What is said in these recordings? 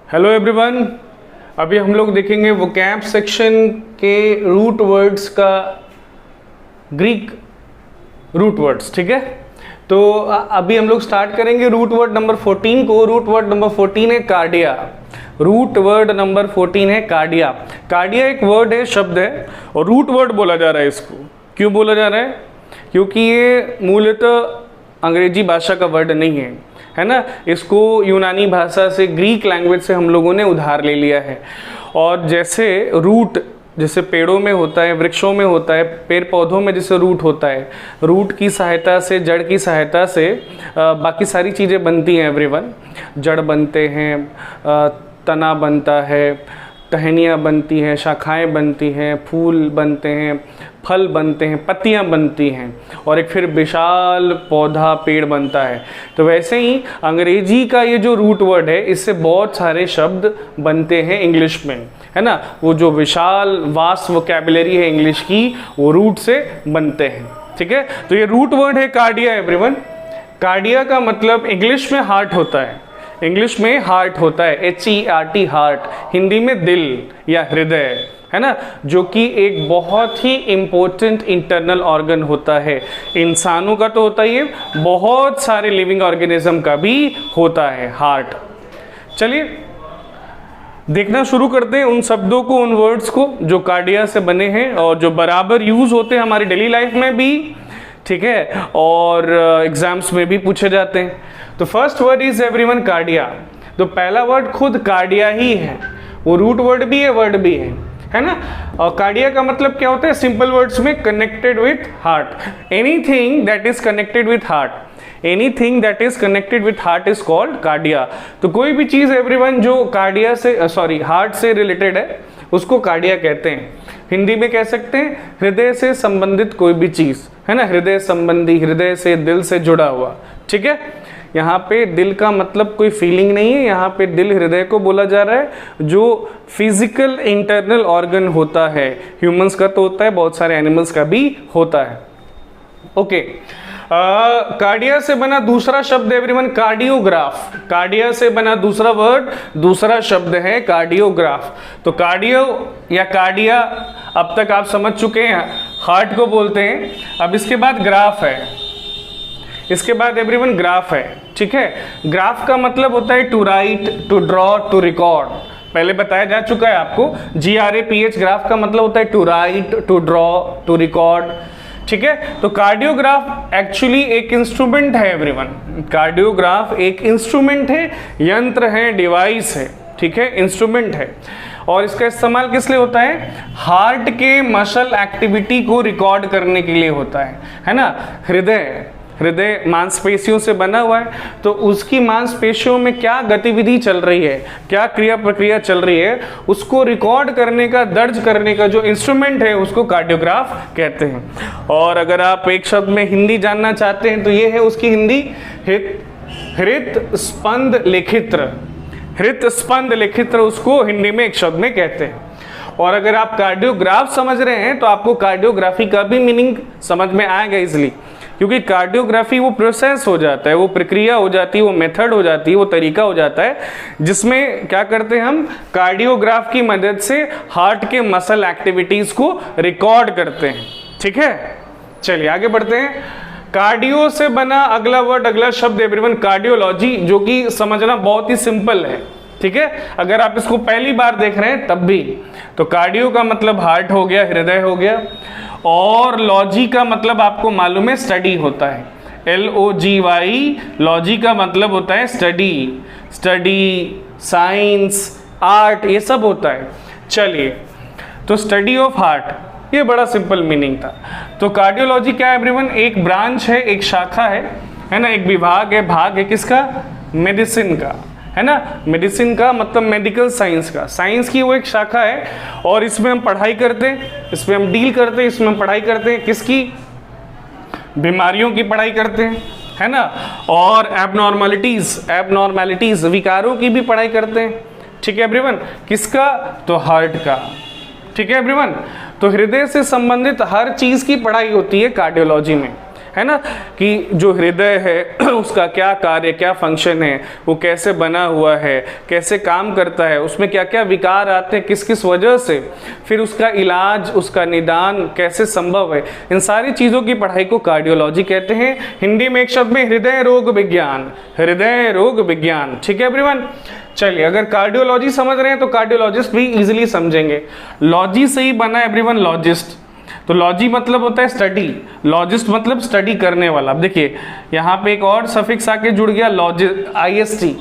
Hello everyone, अभी हम लोग देखेंगे वोकैब सेक्शन के रूट वर्ड्स का ग्रीक रूट वर्ड्स। ठीक है, तो अभी हम लोग स्टार्ट करेंगे रूट वर्ड नंबर 14 को। रूट वर्ड नंबर 14 है कार्डिया। रूट वर्ड नंबर 14 है कार्डिया। कार्डिया एक वर्ड है, शब्द है, और रूट वर्ड बोला जा रहा है इसको। क्यों बोला जा रहा है? क्योंकि ये मूलतः अंग्रेजी भाषा का वर्ड नहीं है ना। इसको यूनानी भाषा से, ग्रीक लैंग्वेज से हम लोगों ने उधार ले लिया है। और जैसे रूट जैसे पेड़ों में होता है, वृक्षों में होता है, पेड़ पौधों में जैसे रूट होता है, रूट की सहायता से, जड़ की सहायता से बाकी सारी चीज़ें बनती हैं एवरीवन। जड़ बनते हैं, तना बनता है, टहनियाँ बनती हैं, शाखाएं बनती हैं, फूल बनते हैं, फल बनते हैं, पत्तियां बनती हैं, और एक फिर विशाल पौधा, पेड़ बनता है। तो वैसे ही अंग्रेजी का ये जो रूट वर्ड है, इससे बहुत सारे शब्द बनते हैं इंग्लिश में, है ना। वो जो विशाल वास्ट वोकैबुलरी है इंग्लिश की, वो रूट से बनते हैं। ठीक है, तो ये रूट वर्ड है कार्डिया एवरीवन। कार्डिया का मतलब इंग्लिश में हार्ट होता है। इंग्लिश में हार्ट होता है, HERT, हार्ट। हिंदी में दिल या हृदय, है ना, जो कि एक बहुत ही इंपॉर्टेंट इंटरनल ऑर्गन होता है। इंसानों का तो होता ही है, बहुत सारे लिविंग ऑर्गेनिज्म का भी होता है हार्ट। चलिए देखना शुरू करते हैं उन शब्दों को, उन वर्ड्स को जो कार्डिया से बने हैं और जो बराबर यूज होते हैं हमारी डेली लाइफ में भी। ठीक है, और एग्जाम्स में भी पूछे जाते हैं। तो first word is everyone cardia. तो पहला वर्ड खुद कार्डिया ही है, वो रूट वर्ड भी है, वर्ड भी है ना। और कार्डिया का मतलब क्या होता है? सिंपल वर्ड्स में connected with heart. Anything that is connected with heart, anything that is connected with heart is called cardia. तो कोई भी चीज एवरीवन जो कार्डिया से हार्ट से रिलेटेड है, उसको कार्डिया कहते हैं। हिंदी में कह सकते हैं हृदय से संबंधित कोई भी चीज, है ना, हृदय संबंधी, हृदय से, दिल से जुड़ा हुआ। ठीक है, यहाँ पे दिल का मतलब कोई फीलिंग नहीं है, यहाँ पे दिल हृदय को बोला जा रहा है, जो फिजिकल इंटरनल ऑर्गन होता है। ह्यूमंस का तो होता है, बहुत सारे एनिमल्स का भी होता है। ओके, कार्डिया से बना दूसरा शब्द एवरीवन कार्डियोग्राफ। कार्डिया से बना दूसरा वर्ड, दूसरा शब्द है कार्डियोग्राफ। तो कार्डियो या कार्डिया अब तक आप समझ चुके हैं, हार्ट को बोलते हैं। अब इसके बाद ग्राफ है, इसके बाद एवरीवन ग्राफ है। ठीक है, ग्राफ का मतलब होता है to write, to draw, to record. पहले बताया जा चुका है आपको, GRAPH ग्राफ का मतलब होता है to write, to draw, to record. ठीक है, तो कार्डियोग्राफ एक्चुअली एक इंस्ट्रूमेंट है एवरीवन। कार्डियोग्राफ एक इंस्ट्रूमेंट है, यंत्र है, डिवाइस है। ठीक है, इंस्ट्रूमेंट है। और इसका इस्तेमाल किस लिए होता है? हार्ट के मसल एक्टिविटी को रिकॉर्ड करने के लिए होता है ना। हृदय मांसपेशियों से बना हुआ है, तो उसकी मांसपेशियों में क्या गतिविधि चल रही है, क्या क्रिया प्रक्रिया चल रही है, उसको रिकॉर्ड करने का, दर्ज करने का जो इंस्ट्रूमेंट है, उसको कार्डियोग्राफ कहते हैं। और अगर आप एक शब्द में हिंदी जानना चाहते हैं तो ये है उसकी हिंदी, हृत स्पंद लेखित्र। हृत स्पंद लेखित्र उसको हिंदी में एक शब्द में कहते हैं। और अगर आप कार्डियोग्राफ समझ रहे हैं तो आपको कार्डियोग्राफी का भी मीनिंग समझ में आएगा इजिली, क्योंकि कार्डियोग्राफी वो प्रोसेस हो जाता है, वो प्रक्रिया हो जाती है, वो मेथड हो जाती है, वो तरीका हो जाता है, जिसमें क्या करते हैं हम कार्डियोग्राफ की मदद से हार्ट के मसल एक्टिविटीज को रिकॉर्ड करते हैं। ठीक है, चलिए आगे बढ़ते हैं। कार्डियो से बना अगला वर्ड, अगला शब्द एवरीवन कार्डियोलॉजी, जो कि समझना बहुत ही सिंपल है। ठीक है, अगर आप इसको पहली बार देख रहे हैं तब भी, तो कार्डियो का मतलब हार्ट हो गया, हृदय हो गया, और लॉजी का मतलब आपको मालूम है स्टडी होता है, LOGY। लॉजी का मतलब होता है स्टडी, साइंस, आर्ट, ये सब होता है। चलिए, तो स्टडी ऑफ हार्ट, ये बड़ा सिंपल मीनिंग था। तो कार्डियोलॉजी क्या है एवरीवन? एक ब्रांच है, एक शाखा है ना, एक विभाग है, भाग है किसका? मेडिसिन का, है ना। मेडिसिन का मतलब मेडिकल साइंस का, साइंस की वो एक शाखा है, और इसमें हम पढ़ाई करते हैं, इसमें हम डील करते हैं, इसमें हम पढ़ाई करते हैं किसकी? बीमारियों की पढ़ाई करते हैं, है ना। और एबनॉर्मैलिटीज, विकारों की भी पढ़ाई करते हैं। ठीक है एवरीवन, किसका? तो हार्ट का। ठीक है एवरीवन, तो हृदय से संबंधित हर चीज की पढ़ाई होती है कार्डियोलॉजी में, है ना, कि जो हृदय है उसका क्या कार्य, क्या फंक्शन है, वो कैसे बना हुआ है, कैसे काम करता है, उसमें क्या क्या विकार आते हैं, किस किस वजह से, फिर उसका इलाज, उसका निदान कैसे संभव है, इन सारी चीज़ों की पढ़ाई को कार्डियोलॉजी कहते हैं। हिंदी में एक शब्द में हृदय रोग विज्ञान, हृदय रोग विज्ञान। ठीक है एवरीवन, चलिए अगर कार्डियोलॉजी समझ रहे हैं तो कार्डियोलॉजिस्ट भी इजीली समझेंगे। लॉजी से ही बना एवरीवन लॉजिस्ट, तो लॉजी मतलब होता है स्टडी, लॉजिस्ट मतलब स्टडी करने वाला। अब देखिए यहाँ पे एक और सफिक्स आके जुड़ गया, लॉजिस्ट, आईएसटी।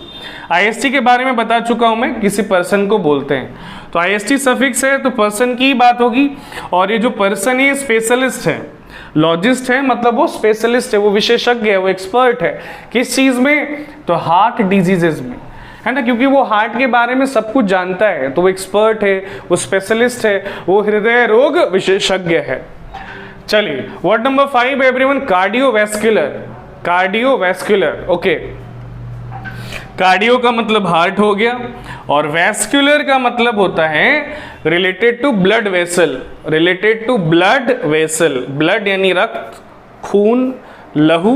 आईएसटी के बारे में बता चुका हूं मैं, किसी पर्सन को बोलते हैं, तो आईएसटी सफिक्स है तो पर्सन की बात होगी। और ये जो पर्सन है स्पेशलिस्ट है, लॉजिस्ट है मतलब वो स्पेशलिस्ट है, वो विशेषज्ञ है, वो एक्सपर्ट है किस चीज में, तो हार्ट डिजीजेज में, है ना, क्योंकि वो हार्ट के बारे में सब कुछ जानता है, तो वो एक्सपर्ट है, वो स्पेशलिस्ट है, वो हृदय रोग विशेषज्ञ है। चलिए word number 5 everyone, cardiovascular. Cardiovascular, okay, cardio का मतलब हार्ट हो गया और वैस्कुलर का मतलब होता है related to blood vessel, related to blood vessel, blood यानी रक्त, खून, लहू,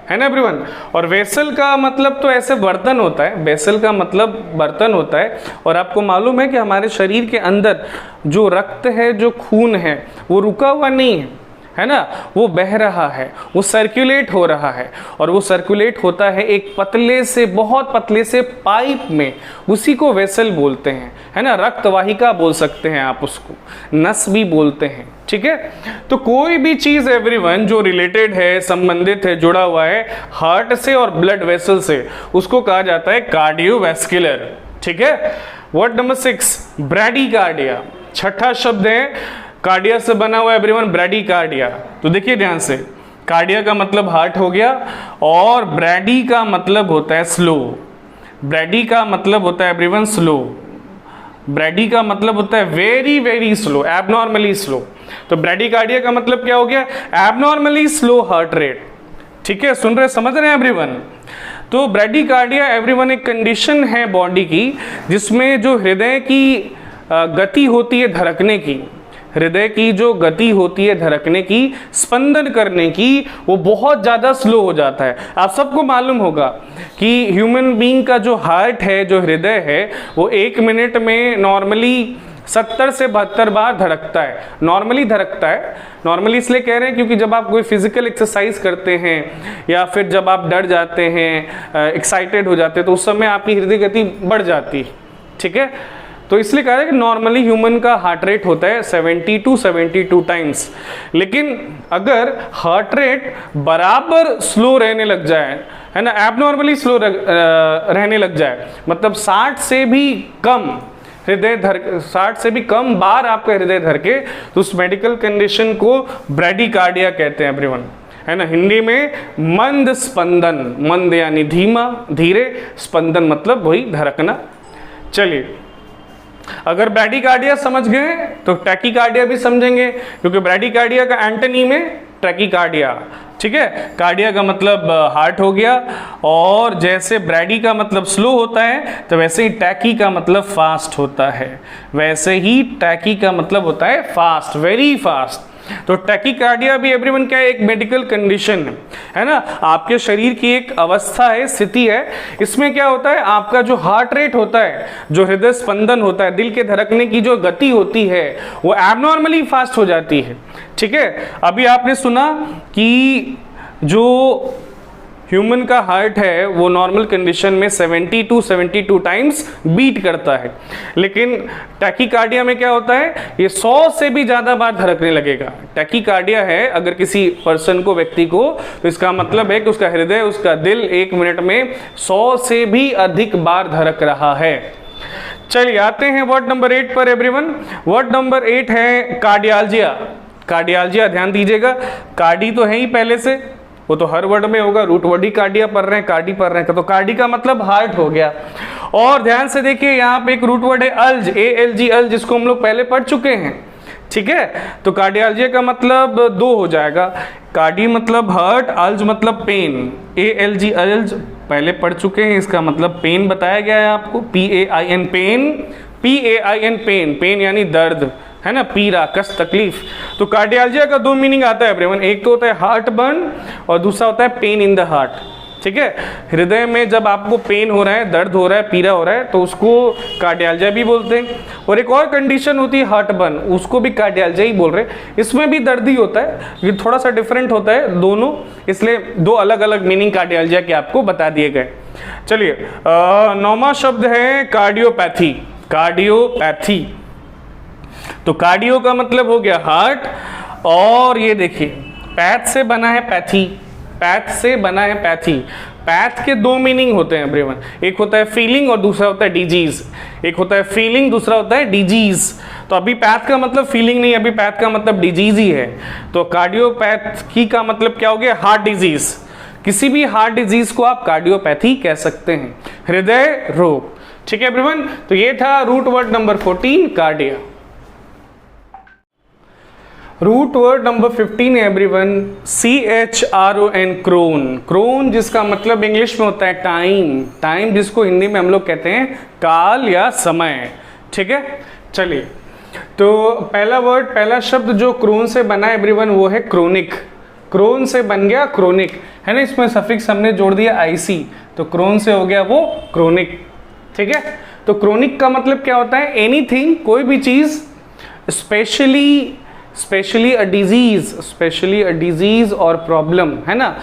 है ना एवरीवन। और वेसल का मतलब तो ऐसे बर्तन होता है, वेसल का मतलब बर्तन होता है। और आपको मालूम है कि हमारे शरीर के अंदर जो रक्त है, जो खून है, वो रुका हुआ नहीं है ना, वो बह रहा है, वो सर्कुलेट हो रहा है। और वो सर्कुलेट होता है एक पतले से, बहुत पतले से पाइप में, उसी को वेसल बोलते हैं, है ना, रक्तवाहिका बोल सकते हैं आप उसको, नस भी बोलते हैं। ठीक है, तो कोई भी चीज एवरीवन जो रिलेटेड है, संबंधित है, जुड़ा हुआ है हार्ट से और ब्लड वेसल से, उसको कहा जाता है कार्डियोवैस्कुलर। ठीक है, वर्ड नंबर 6 ब्रैडीकार्डिया, छठा शब्द है, कार्डिया से बना हुआ एवरीवन, ब्रैडीकार्डिया। तो देखिए ध्यान से, कार्डिया का मतलब हार्ट हो गया और ब्रैडी का मतलब होता है स्लो, ब्रैडी का मतलब होता है एवरीवन स्लो, ब्रैडी का मतलब होता है very very slow, abnormally slow. तो ब्रैडीकार्डिया का मतलब क्या हो गया, एबनॉर्मली स्लो हार्ट रेट। ठीक है, सुन रहे, समझ रहे हैं एवरीवन। तो ब्रैडीकार्डिया एवरीवन एक कंडीशन है बॉडी की जिसमें जो हृदय की गति होती है धड़कने की, हृदय की जो गति होती है धड़कने की, स्पंदन करने की, वो बहुत ज़्यादा स्लो हो जाता है। आप सबको मालूम होगा कि ह्यूमन बीइंग का जो हार्ट है, जो हृदय है, वो 1 मिनट में नॉर्मली 70 से 72 बार धड़कता है, नॉर्मली धड़कता है। नॉर्मली इसलिए कह रहे हैं क्योंकि जब आप कोई फिजिकल एक्सरसाइज करते हैं या फिर जब आप डर जाते हैं, एक्साइटेड हो जाते हैं, तो उस समय आपकी हृदय गति बढ़ जाती है। ठीक है, तो इसलिए कह रहे हैं कि नॉर्मली ह्यूमन का हार्ट रेट होता है 70 to 72 टाइम्स। लेकिन अगर हार्ट रेट बराबर स्लो रहने लग जाए, है ना, एबनॉर्मली स्लो रहने लग जाए, मतलब 60 से भी कम हृदय धर 60 से भी कम बार आपका हृदय धड़के, तो उस मेडिकल कंडीशन को ब्रैडीकार्डिया कहते हैं एवरीवन, है ना। हिंदी में मंद स्पंदन, मंद यानी धीमा, धीरे, स्पंदन मतलब वही धड़कना। चलिए, अगर ब्रैडीकार्डिया समझ गए तो टैकीकार्डिया भी समझेंगे, क्योंकि ब्रैडीकार्डिया का एंटोनी में टैकीकार्डिया। ठीक है, कार्डिया का मतलब हार्ट हो गया, और जैसे ब्रैडी का मतलब स्लो होता है तो वैसे ही टैकी का मतलब फास्ट होता है, वैसे ही टैकी का मतलब होता है फास्ट, वेरी फास्ट। तो टैकीकार्डिया भी एवरीवन क्या है, एक मेडिकल कंडीशन है ना, आपके शरीर की एक अवस्था है, स्थिति है। इसमें क्या होता है, आपका जो हार्ट रेट होता है, जो हृदय स्पंदन होता है, दिल के धड़कने की जो गति होती है, वो एबनॉर्मली फास्ट हो जाती है। ठीक है, अभी आपने सुना कि जो ह्यूमन का हार्ट है वो नॉर्मल कंडीशन में 70 to 72 टाइम्स बीट करता है, लेकिन टैकीकार्डिया में क्या होता है, ये 100 से भी ज़्यादा बार धड़कने लगेगा। टैकीकार्डिया है अगर किसी पर्सन को, व्यक्ति को, तो इसका मतलब है कि उसका हृदय, उसका दिल 1 मिनट में 100 से भी अधिक बार धड़क रहा है। चलिए आते हैं वर्ड नंबर 8 पर एवरीवन। वर्ड नंबर 8 है कार्डियालजिया। कार्डियालजिया, ध्यान दीजिएगा, कार्डी तो है ही पहले से, वो तो हर वर्ड में होगा, रूट वर्ड ही कार्डिया पढ़ रहे हैं, कार्डी पढ़ रहे हैं, तो कार्डी का मतलब हार्ट हो गया। और ध्यान से देखिए, यहाँ पे एक रूट वर्ड है अल्ज, ALG, अल्ज, जिसको हम लोग पहले पढ़ चुके हैं। ठीक है, तो कार्डियालजिया का मतलब 2 हो जाएगा, कार्डी मतलब हार्ट, अल्ज मतलब पेन। ALG, अल्ज पहले पढ़ चुके हैं, इसका मतलब पेन बताया गया है आपको, PAIN pain, PAIN pain, pain यानी दर्द, है ना, पीड़ा, कष्ट, तकलीफ। तो कार्डियल्जिया का दो मीनिंग आता है एवरीवन, एक तो होता है हार्ट बर्न और दूसरा होता है पेन इन द हार्ट। ठीक है, हृदय में जब आपको पेन हो रहा है, दर्द हो रहा है, पीड़ा हो रहा है, तो उसको कार्डियल्जिया भी बोलते हैं। और एक और कंडीशन होती है हार्ट बर्न, उसको भी कार्डियल्जिया ही बोल रहे हैं। इसमें भी दर्द ही होता है, ये थोड़ा सा डिफरेंट होता है दोनों, इसलिए दो अलग अलग मीनिंग कार्डियल्जिया के आपको बता दिए गए। चलिए, 9वां शब्द है कार्डियोपैथी। कार्डियोपैथी, तो कार्डियो का मतलब हो गया हार्ट, और ये देखिए पैथ से बना है पैथी, पैथ से बना है पैथी। पैथ के दो मीनिंग होते हैं एवरीवन, एक होता है फीलिंग और दूसरा होता है डिजीज। एक होता है फीलिंग, दूसरा होता है डिजीज। तो अभी पैथ का मतलब फीलिंग नहीं, अभी पैथ का मतलब डिजीज ही है। तो कार्डियोपैथी का मतलब क्या हो गया, हार्ट डिजीज। किसी भी हार्ट डिजीज को आप कार्डियोपैथी कह सकते हैं, हृदय रोग। ठीक है एवरीवन, तो ये था root word number 14 cardia. Root word number 15 everyone, CHRON, chron. Chron जिसका मतलब इंग्लिश में होता है टाइम, टाइम जिसको हिंदी में हम लोग कहते हैं काल या समय। ठीक है, चलिए, तो पहला वर्ड, पहला शब्द जो क्रोन से बना है एवरीवन वो है क्रोनिक। क्रोन से बन गया क्रोनिक, है ना, इसमें सफिक्स हमने जोड़ दिया IC, तो क्रोन से हो गया वो क्रोनिक। ठीक है, तो क्रोनिक का मतलब क्या होता है, एनीथिंग, कोई भी चीज, स्पेशली अ डिजीज और प्रॉब्लम, है ना,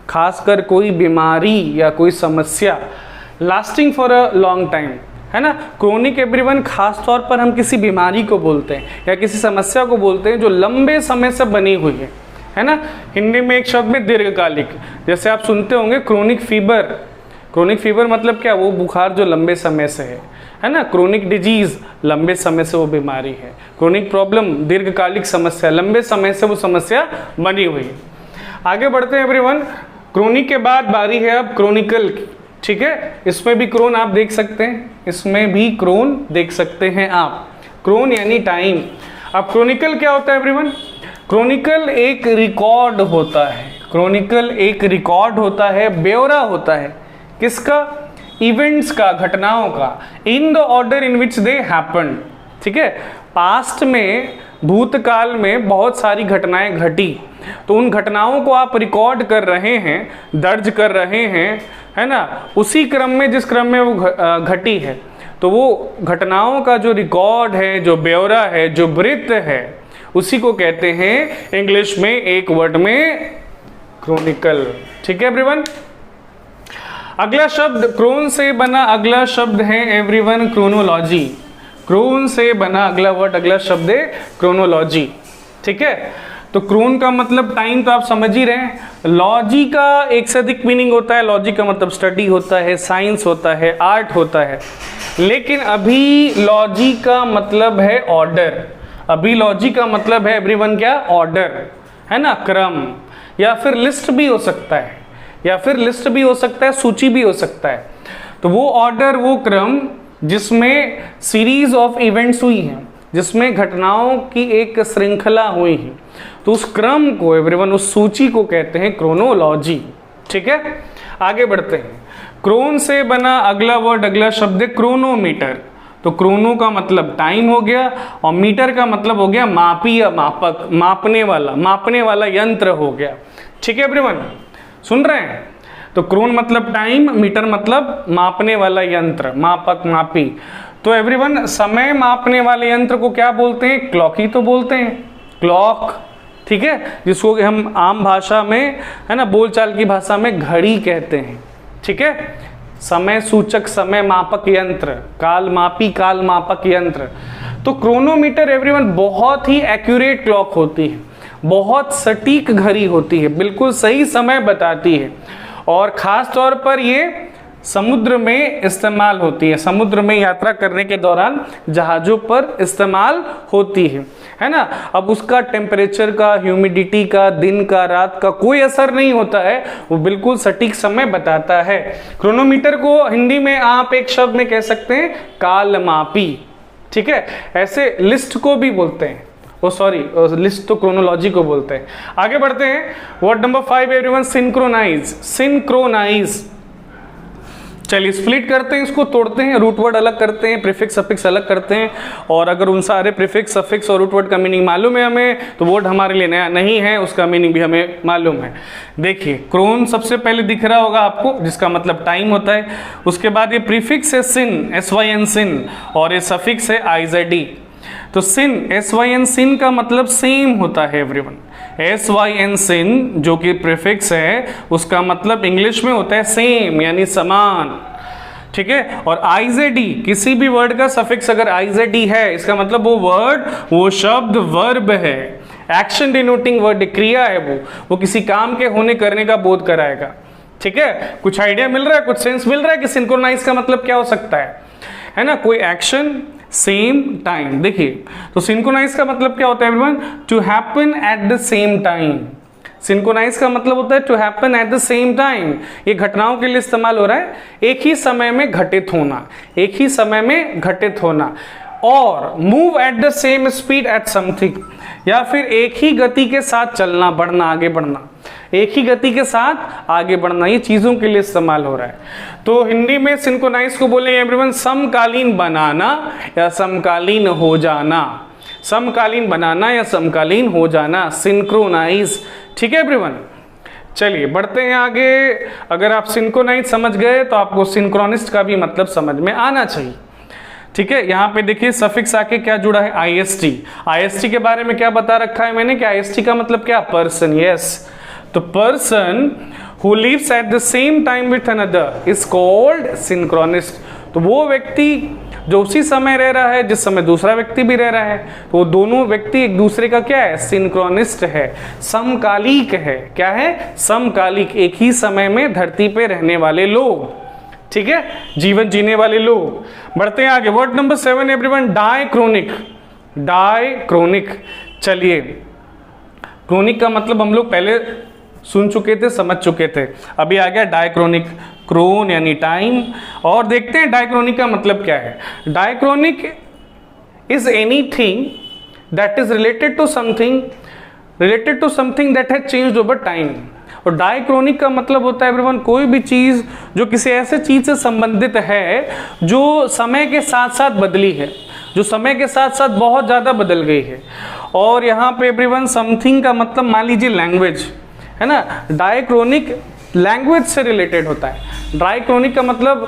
खासकर कोई बीमारी या कोई समस्या, lasting for a long time, है ना। क्रोनिक एवरीवन खास तौर पर हम किसी बीमारी को बोलते हैं या किसी समस्या को बोलते हैं जो लंबे समय से बनी हुई है ना। हिंदी में एक शब्द में दीर्घकालिक, जैसे आप सुनते होंगे क्रोनिक फीवर। क्रोनिक फीवर मतलब क्या, वो बुखार जो लंबे समय से है ना। क्रोनिक डिजीज, लंबे समय से वो बीमारी है। क्रोनिक प्रॉब्लम, दीर्घकालिक समस्या, लंबे समय से वो समस्या बनी हुई है। आगे बढ़ते हैं एवरीवन, क्रोनिक के बाद बारी है अब क्रोनिकल। ठीक है, इसमें भी क्रोन आप देख सकते हैं, इसमें भी क्रोन देख सकते हैं आप, क्रोन यानी टाइम। अब क्रोनिकल क्या होता है एवरीवन, क्रोनिकल एक रिकॉर्ड होता है, क्रोनिकल एक रिकॉर्ड होता है, ब्यौरा होता है, किसका, इवेंट्स का, घटनाओं का, in the order in which they happen. ठीक है, पास्ट में, भूतकाल में बहुत सारी घटनाएं घटी, तो उन घटनाओं को आप रिकॉर्ड कर रहे हैं, दर्ज कर रहे हैं, है ना, उसी क्रम में जिस क्रम में वो घटी है। तो वो घटनाओं का जो रिकॉर्ड है, जो ब्यौरा है, जो वृत्त है, उसी को कहते हैं इंग्लिश में एक वर्ड में क्रोनिकल। ठीक है एवरीवन, अगला शब्द क्रोन से बना अगला शब्द है एवरीवन क्रोनोलॉजी। क्रोन से बना अगला वर्ड, अगला शब्द है क्रोनोलॉजी। ठीक है, तो क्रोन का मतलब टाइम, तो आप समझ ही रहे हैं। लॉजी का एक से अधिक मीनिंग होता है, लॉजी का मतलब स्टडी होता है, साइंस होता है, आर्ट होता है, लेकिन अभी लॉजी का मतलब है ऑर्डर। अभी लॉजी का मतलब है एवरीवन क्या, ऑर्डर, है ना, क्रम, या फिर लिस्ट भी हो सकता है, या फिर लिस्ट भी हो सकता है, सूची भी हो सकता है। तो वो ऑर्डर, वो क्रम जिसमें सीरीज ऑफ इवेंट्स हुई हैं, जिसमें घटनाओं की एक श्रृंखला हुई है, तो उस क्रम को एवरीवन, उस सूची को कहते हैं क्रोनोलॉजी। ठीक है, आगे बढ़ते हैं। क्रोन से बना अगला वर्ड, अगला शब्द है क्रोनोमीटर। तो क्रोनो का मतलब टाइम हो गया और मीटर का मतलब हो गया मापी या मापक, मापने वाला यंत्र हो गया। ठीक है एवरीवन, सुन रहे हैं, तो क्रोन मतलब टाइम, मीटर मतलब मापने वाला यंत्र, मापक, मापी। तो एवरीवन समय मापने वाले यंत्र को क्या बोलते हैं, क्लॉक ही तो बोलते हैं, क्लॉक। ठीक है, जिसको हम आम भाषा में, है ना, बोलचाल की भाषा में घड़ी कहते हैं। ठीक है, समय सूचक, समय मापक यंत्र, काल मापक यंत्र। तो क्रोनोमीटर एवरीवन बहुत ही एक्यूरेट क्लॉक होती है, बहुत सटीक घड़ी होती है, बिल्कुल सही समय बताती है, और खास तौर पर ये समुद्र में इस्तेमाल होती है, समुद्र में यात्रा करने के दौरान जहाज़ों पर इस्तेमाल होती है ना। अब उसका टेम्परेचर का, ह्यूमिडिटी का, दिन का, रात का कोई असर नहीं होता है, वो बिल्कुल सटीक समय बताता है। क्रोनोमीटर को हिंदी में आप एक शब्द में कह सकते हैं कालमापी। ठीक है, ऐसे लिस्ट को भी बोलते हैं, लिस्ट तो क्रोनोलॉजी को बोलते हैं। आगे बढ़ते हैं, word number 5 everyone, synchronise. Synchronise चलिए स्प्लिट करते हैं, इसको तोड़ते हैं, रूट वर्ड अलग करते हैं, प्रीफिक्स सफिक्स अलग करते हैं, और अगर उन सारे प्रीफिक्स सफिक्स और रूट वर्ड का मीनिंग मालूम है हमें तो वर्ड हमारे लिए नया नहीं है, उसका मीनिंग भी हमें मालूम है। देखिए क्रोन सबसे पहले दिख रहा होगा आपको, जिसका मतलब टाइम होता है। उसके बाद ये प्रीफिक्स है सिन, SYN सिन, और ये सफिक्स है IZD। तो सिन SYN सिन का मतलब सेम होता है एवरीवन। SYN सिन जो कि प्रीफिक्स है उसका मतलब इंग्लिश में होता है सेम, यानी समान, ठीक है। और IZD किसी भी वर्ड का सफिक्स अगर IZD है इसका मतलब वो वर्ड, वो शब्द वर्ब है, एक्शन डिनोटिंग वर्ड, क्रिया है, वो किसी काम के होने करने का बोध कराएगा, ठीक है। कुछ आइडिया मिल रहा है, कुछ सेंस मिल रहा है कि सिंक्रोनाइज का मतलब क्या हो सकता है ना, कोई एक्शन सेम टाइम। देखिए तो सिंक्रोनाइज का मतलब क्या होता है everyone, to happen at the same time. Synchronise का मतलब होता है to happen at the same time. ये घटनाओं के लिए इस्तेमाल हो रहा है, एक ही समय में घटित होना, एक ही समय में घटित होना, और move at the same speed at something, या फिर एक ही गति के साथ चलना, बढ़ना, आगे बढ़ना, एक ही गति के साथ आगे बढ़ना, ये चीजों के लिए इस्तेमाल हो रहा है। तो हिंदी में सिंक्रोनाइज को बोलेंगे एवरीवन समकालीन बनाना या समकालीन हो जाना, समकालीन बनाना या समकालीन हो जाना, सिंक्रोनाइज, ठीक है एवरीवन। चलिए बढ़ते हैं आगे। अगर आप सिंक्रोनाइज समझ गए तो आपको सिंक्रोनिस्ट का भी मतलब समझ में आना चाहिए, ठीक है। यहाँ पे देखिए सफिक्स आके क्या जुड़ा है, IST। IST के बारे में क्या बता रखा है मैंने कि IST का मतलब क्या, पर्सन, यस। तो person who lives at the same time with another is called synchronist. तो वो व्यक्ति जो उसी समय रह रहा है जिस समय दूसरा व्यक्ति भी रह रहा है, तो वो दोनों व्यक्ति एक दूसरे का क्या है, सिंक्रोनिस्ट है, समकालिक है। क्या है, समकालिक, एक ही समय में धरती पे रहने वाले लोग, ठीक है, जीवन जीने वाले लोग। बढ़ते हैं आगे, word number 7 everyone, diachronic. Diachronic, चलिए क्रोनिक का मतलब हम लोग पहले सुन चुके थे, समझ चुके थे, अभी आ गया डायक्रोनिक। क्रोन यानी टाइम, और देखते हैं डायक्रोनिक का मतलब क्या है। Diachronic is anything that is related to something that has changed over time. और डायक्रोनिक का मतलब होता है एवरीवन कोई भी चीज जो किसी ऐसे चीज से संबंधित है जो समय के साथ साथ बदली है, जो समय के साथ साथ बहुत ज्यादा बदल गई है। और यहाँ पे एवरीवन समथिंग का मतलब मान लीजिए लैंग्वेज है ना, डायक्रोनिक लैंग्वेज से रिलेटेड होता है। डायक्रोनिक का मतलब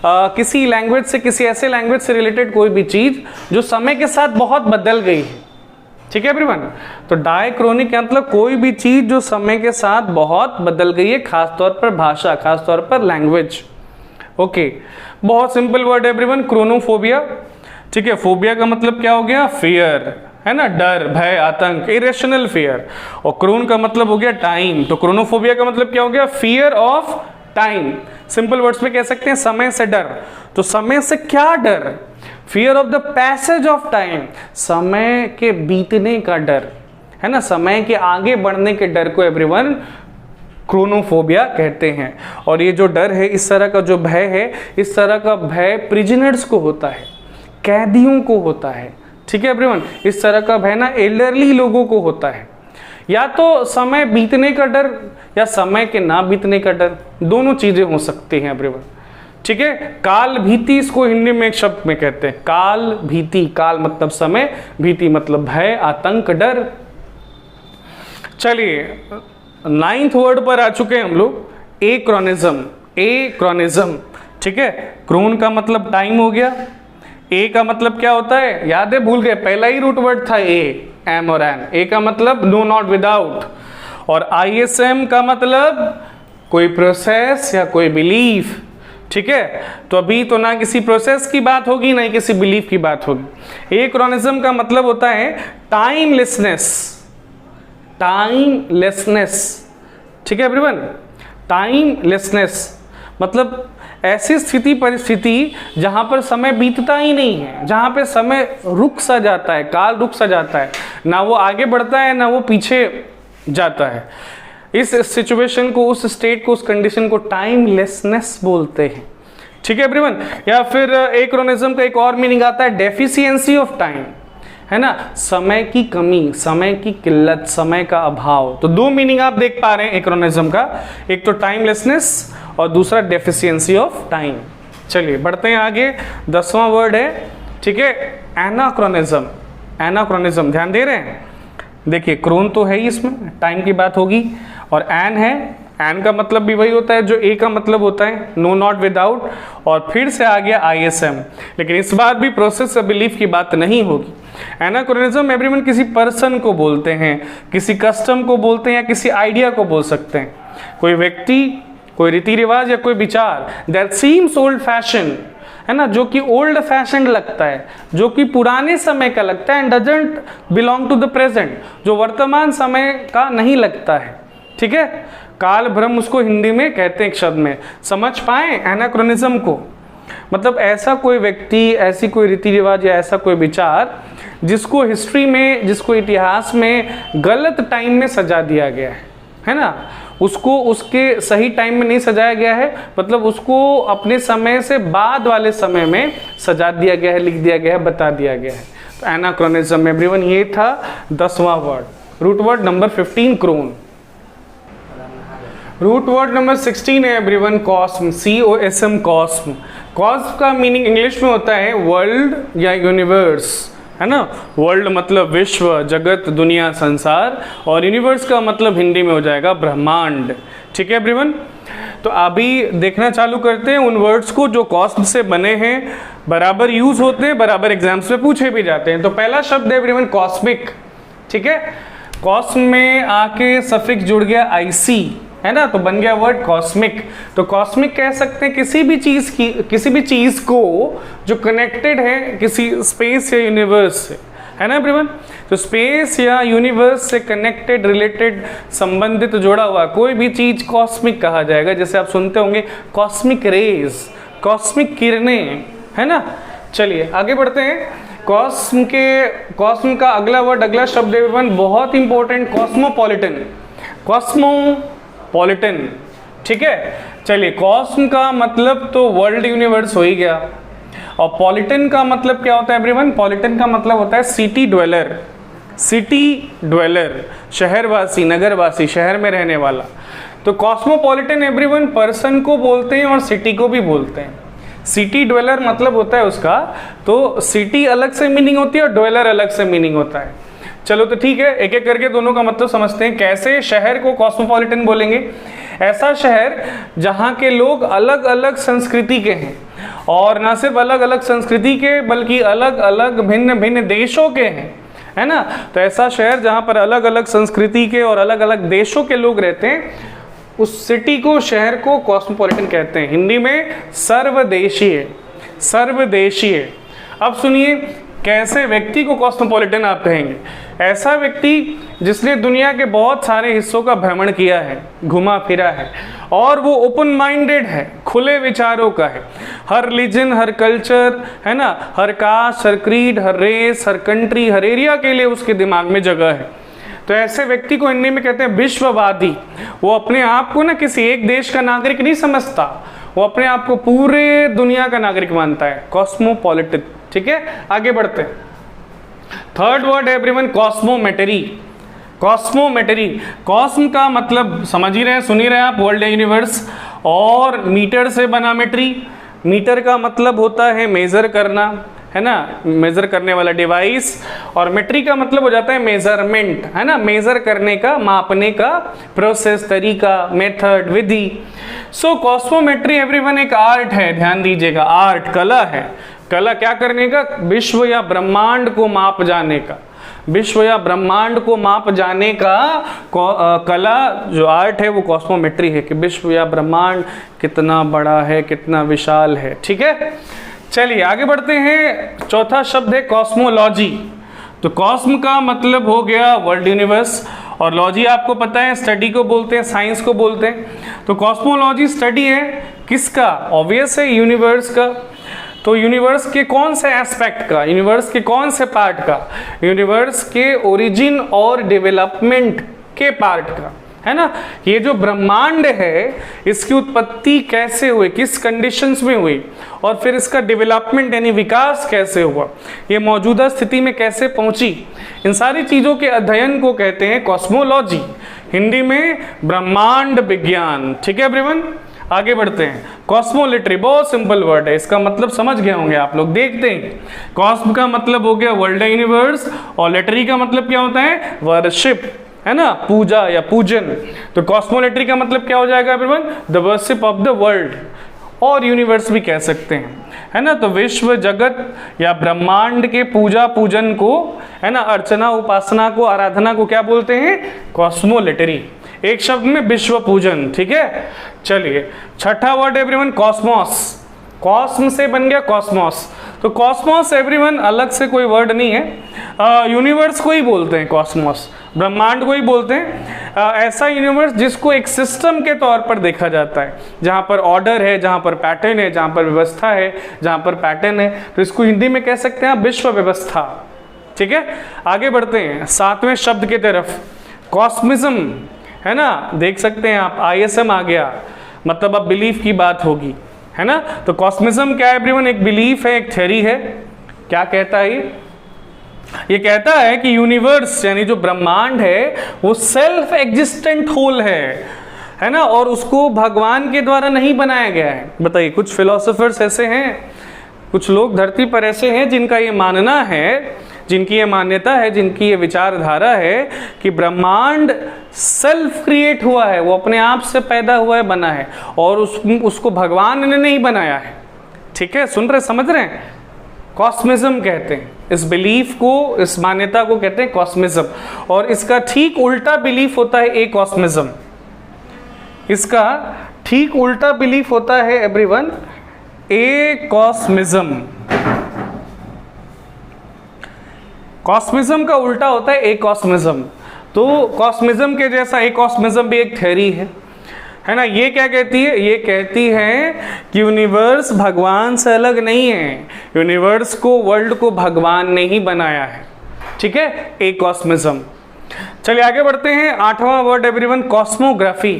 किसी लैंग्वेज से, किसी ऐसे लैंग्वेज से रिलेटेड कोई भी चीज जो समय के साथ बहुत बदल गई है, ठीक है एवरीवन। तो डायक्रोनिक का मतलब कोई भी चीज जो समय के साथ बहुत बदल गई है, खासतौर पर भाषा, खासतौर पर लैंग्वेज। ओके, बहुत सिंपल वर्ड है एवरीवन, क्रोनोफोबिया, ठीक है। फोबिया का मतलब क्या हो गया, फियर, है ना, डर, भय, आतंक, इरेशनल फियर। और क्रोन का मतलब हो गया टाइम, तो क्रोनोफोबिया का मतलब क्या हो गया, fear of time. Simple words में कह सकते हैं समय से डर। तो समय से क्या डर, fear of the passage of time, समय के बीतने का डर, है ना, समय के आगे बढ़ने के डर को एवरीवन क्रोनोफोबिया कहते हैं। और ये जो डर है, इस तरह का जो भय है, इस तरह का भय प्रिजनर्स को होता है, कैदियों को होता है, ठीक है एवरीवन। इस तरह का भय ना एल्डरली लोगों को होता है। या तो समय बीतने का डर या समय के ना बीतने का डर, दोनों चीजें हो सकती हैं एवरीवन, ठीक है। काल भीति इसको हिंदी में एक शब्द में कहते हैं, काल भीति। काल मतलब समय, भीति मतलब भय, आतंक, डर। चलिए 9th वर्ड पर आ चुके हैं हम लोग, एक्रोनिज्म। एक्रोनिज्म, ठीक है। क्रोन का मतलब टाइम हो गया, ए का मतलब क्या होता है, याद है, भूल गए, पहला ही रूट वर्ड था ए, एम और एन। ए का मतलब नो, नॉट, विदाउट। और ISM का मतलब कोई प्रोसेस या कोई बिलीफ, ठीक है। तो अभी तो ना किसी प्रोसेस की बात होगी ना ही किसी बिलीफ की बात होगी। एक्रोनिज्म का मतलब होता है टाइमलेसनेस, टाइमलेसनेस, ठीक है एवरीवन। टाइमलेसनेस मतलब ऐसी स्थिति, परिस्थिति जहां पर समय बीतता ही नहीं है, जहां पे समय रुक सा जाता है, काल रुक सा जाता है, ना वो आगे बढ़ता है ना वो पीछे जाता है। इस सिचुएशन को, उस स्टेट को, उस कंडीशन को टाइमलेसनेस बोलते हैं, ठीक है एवरीवन। या फिर एक्रोनिज्म का एक और मीनिंग आता है डेफिशिएंसी ऑफ टाइम, है ना, समय की कमी, समय की किल्लत, समय का अभाव। तो दो मीनिंग आप देख पा रहे हैं एक्रोनिज्म का, एक तो टाइमलेसनेस और दूसरा डेफिशिएंसी ऑफ टाइम। चलिए बढ़ते हैं आगे, 10वां वर्ड है, ठीक है, एनाक्रोनिज्म। एनाक्रोनिज्म ध्यान दे रहे हैं, देखिए क्रोन तो है ही, इसमें टाइम की बात होगी, और एन है, एन का मतलब भी वही होता है जो ए का मतलब होता है, नो नॉट विदाउट, और फिर से आ गया ISM, लेकिन इस बार भी प्रोसेस ऑफ बिलीफ की बात नहीं होगी। एनाक्रोनिज्म एवरीवन किसी पर्सन को बोलते हैं, किसी कस्टम को बोलते हैं, या किसी आइडिया को बोल सकते हैं, कोई व्यक्ति, कोई रीति रिवाज या कोई विचार दैट सीम्स ओल्ड फैशन, है ना, जो कि ओल्ड फैशन लगता है, जो कि पुराने समय का लगता है, and doesn't belong to the present, जो वर्तमान समय का नहीं लगता है, ठीक है। काल भ्रम उसको हिंदी में कहते हैं एक शब्द में, समझ पाए एनाक्रोनिज्म को, मतलब ऐसा कोई व्यक्ति, ऐसी कोई रीति रिवाज या ऐसा कोई विचार जिसको हिस्ट्री में, जिसको इतिहास में गलत टाइम में सजा दिया गया है ना, उसको उसके सही टाइम में नहीं सजाया गया है, मतलब उसको अपने समय से बाद वाले समय में सजा दिया गया है, लिख दिया गया है, बता दिया गया है। तो एनाक्रोनिज्म एवरीवन ये था 10वां word. Root word number 15 chron. Root word number 16 है एवरीवन कॉस्म, COSM कॉस्म। कॉस्म का मीनिंग इंग्लिश में होता है वर्ल्ड या यूनिवर्स, है ना, वर्ल्ड मतलब विश्व, जगत, दुनिया, संसार, और यूनिवर्स का मतलब हिंदी में हो जाएगा ब्रह्मांड, ठीक है एवरीवन। तो अभी देखना चालू करते हैं उन वर्ड्स को जो कॉस्म से बने हैं, बराबर यूज होते हैं, बराबर एग्जाम्स में पूछे भी जाते हैं। तो पहला शब्द है एवरीवन कॉस्मिक, ठीक है, कॉस्म में आके सफिक्स जुड़ गया IC, है ना, तो बन गया वर्ड कॉस्मिक। तो कॉस्मिक कह सकते हैं किसी भी चीज की, किसी भी चीज को जो कनेक्टेड है किसी स्पेस या यूनिवर्स से, है ना एवरीवन। तो स्पेस या यूनिवर्स से कनेक्टेड, रिलेटेड, संबंधित, जुड़ा हुआ कोई भी चीज कॉस्मिक कहा जाएगा। जैसे आप सुनते होंगे कॉस्मिक रेज, कॉस्मिक किरणें, है ना। चलिए आगे बढ़ते हैं। कॉस्म का अगला वर्ड, अगला शब्द एवरीवन बहुत इंपॉर्टेंट, कॉस्मोपॉलिटन। कॉस्मोपॉलिटन, ठीक है। चलिए कॉस्म का मतलब तो वर्ल्ड यूनिवर्स हो ही गया, और पॉलिटन का मतलब क्या होता है एवरीवन? पॉलिटन का मतलब होता है सिटी ड्वेलर। सिटी ड्वेलर, शहरवासी, नगरवासी, शहर में रहने वाला। तो कॉस्मोपॉलिटन एवरीवन पर्सन को बोलते हैं और सिटी को भी बोलते हैं। सिटी ड्वेलर मतलब होता है उसका, तो सिटी अलग से मीनिंग होती है और ड्वेलर अलग से मीनिंग होता है। चलो तो ठीक है, एक एक करके दोनों का मतलब समझते हैं। कैसे शहर को कॉस्मोपॉलिटन बोलेंगे? ऐसा शहर जहाँ के लोग अलग अलग संस्कृति के हैं, और ना सिर्फ अलग अलग संस्कृति के बल्कि अलग अलग भिन्न भिन्न देशों के हैं, है ना। तो ऐसा शहर जहाँ पर अलग अलग संस्कृति के और अलग अलग देशों के लोग रहते हैं, उस सिटी को, शहर को कॉस्मोपॉलिटन कहते हैं। हिंदी में सर्वदेशीय, सर्वदेशीय। अब सुनिए कैसे व्यक्ति को कॉस्मोपॉलिटन आप कहेंगे? ऐसा व्यक्ति जिसने दुनिया के बहुत सारे हिस्सों का भ्रमण किया है, घुमा फिरा है, और वो ओपन माइंडेड है, खुले विचारों का है। हर रिलीजन, हर कल्चर, है ना, हर कास्ट, हर क्रीड, हर रेस, हर कंट्री, हर एरिया के लिए उसके दिमाग में जगह है। तो ऐसे व्यक्ति को हिंदी में कहते हैं विश्ववादी। वो अपने आप को ना किसी एक देश का नागरिक नहीं समझता, वो अपने आप को पूरे दुनिया का नागरिक मानता है, कॉस्मोपॉलिटन। ठीक है, आगे बढ़ते हैं। थर्ड वर्ड है एवरीवन कॉस्मोमेटरी। कॉस्मोमेटरी, कॉस्म का मतलब समझ ही रहे हैं, सुन ही रहे हैं आप, वर्ल्ड यूनिवर्स, और मीटर से बना मेट्री। मीटर का मतलब होता है मेजर करना, है ना, मेजर करने वाला डिवाइस, और मेट्री का मतलब हो जाता है मेजरमेंट, है ना, मेजर करने का, मापने का प्रोसेस, तरीका, मेथड, विधि। सो कॉस्मोमेट्री एवरीवन एक आर्ट है, ध्यान दीजिएगा, आर्ट, कला है। कला क्या करने का? विश्व या ब्रह्मांड को माप जाने का, विश्व या ब्रह्मांड को माप जाने का कला जो आर्ट है वो कॉस्मोमेट्री है, कि विश्व या ब्रह्मांड कितना बड़ा है, कितना विशाल है। ठीक है, चलिए आगे बढ़ते हैं। चौथा शब्द है कॉस्मोलॉजी। तो कॉस्म का मतलब हो गया वर्ल्ड यूनिवर्स, और लॉजी आपको पता है स्टडी को बोलते हैं, साइंस को बोलते हैं। तो कॉस्मोलॉजी स्टडी है किसका? ऑब्वियस है यूनिवर्स का। तो यूनिवर्स के कौन से एस्पेक्ट का, यूनिवर्स के कौन से पार्ट का? यूनिवर्स के ओरिजिन और डेवलपमेंट के पार्ट का, है ना। ये जो ब्रह्मांड है इसकी उत्पत्ति कैसे हुई, किस कंडीशंस में हुई, और फिर इसका डेवलपमेंट यानी विकास कैसे हुआ, ये मौजूदा स्थिति में कैसे पहुंची, इन सारी चीजों के अध्ययन को कहते हैं कॉस्मोलॉजी, हिंदी में ब्रह्मांड विज्ञान। ठीक है एवरीवन, आगे बढ़ते हैं। कॉस्मोलिटरी बहुत सिंपल वर्ड है, इसका मतलब समझ गए होंगे आप लोग। देखते हैं, कॉस्म का मतलब हो गया वर्ल्ड यूनिवर्स, और लिटरी का मतलब क्या होता है? वर्शिप, है ना, पूजा या पूजन। तो कॉस्मोलिटरी का मतलब क्या हो जाएगा everyone? The worship of the world, और यूनिवर्स भी कह सकते हैं, है ना। तो विश्व, जगत या ब्रह्मांड के पूजा पूजन को, है ना, अर्चना, उपासना को, आराधना को क्या बोलते हैं? कॉस्मोलिटरी। एक शब्द में विश्व पूजन, ठीक है। चलिए छठा वर्ड एवरीवन, कॉस्मोस। कॉस्म से बन गया कॉस्मोस। तो कॉस्मोस एवरीवन अलग से कोई वर्ड नहीं है, यूनिवर्स को ही बोलते हैं कॉस्मोस, ब्रह्मांड को ही बोलते हैं। ऐसा यूनिवर्स जिसको एक सिस्टम के तौर पर देखा जाता है, जहाँ पर ऑर्डर है, जहाँ पर पैटर्न है, जहाँ पर व्यवस्था है, जहाँ पर पैटर्न है, तो इसको हिंदी में कह सकते हैं विश्व व्यवस्था, ठीक है। आगे बढ़ते हैं 7वें शब्द की तरफ, कॉस्मिज्म, है ना, देख सकते हैं आप, ISM आ गया, मतलब अब बिलीफ की बात होगी, है ना। तो कॉस्मिज्म क्या है एवरीवन? एक बिलीफ है, एक थ्योरी है। क्या कहता है ये कहता है कि यूनिवर्स यानी जो ब्रह्मांड है वो सेल्फ एग्जिस्टेंट होल है ना, और उसको भगवान के द्वारा नहीं बनाया गया है। बताइए, कुछ फिलोसोफर्स ऐसे हैं, कुछ लोग धरती पर ऐसे हैं जिनका ये मानना है, जिनकी ये मान्यता है, जिनकी ये विचारधारा है कि ब्रह्मांड सेल्फ क्रिएट हुआ है, वो अपने आप से पैदा हुआ है, बना है, और उसको भगवान ने नहीं बनाया है। ठीक है, सुन रहे, समझ रहे हैं? कॉस्मिज्म कहते हैं इस बिलीफ को, इस मान्यता को कहते हैं कॉस्मिज्म। और इसका ठीक उल्टा बिलीफ होता है एकॉस्मिज्म। इसका ठीक उल्टा बिलीफ होता है एवरीवन एकॉस्मिज्म। कॉस्मिज्म का उल्टा होता है एकॉस्मिज्म। तो कॉस्मिज्म के जैसा एकॉस्मिज्म भी एक थ्योरी है ना। ये क्या कहती है? ये कहती है कि यूनिवर्स भगवान से अलग नहीं है, यूनिवर्स को, वर्ल्ड को भगवान ने ही बनाया है। ठीक है, एकॉस्मिज्म। चलिए आगे बढ़ते हैं। 8वां वर्ड एवरीवन, कॉस्मोग्राफी।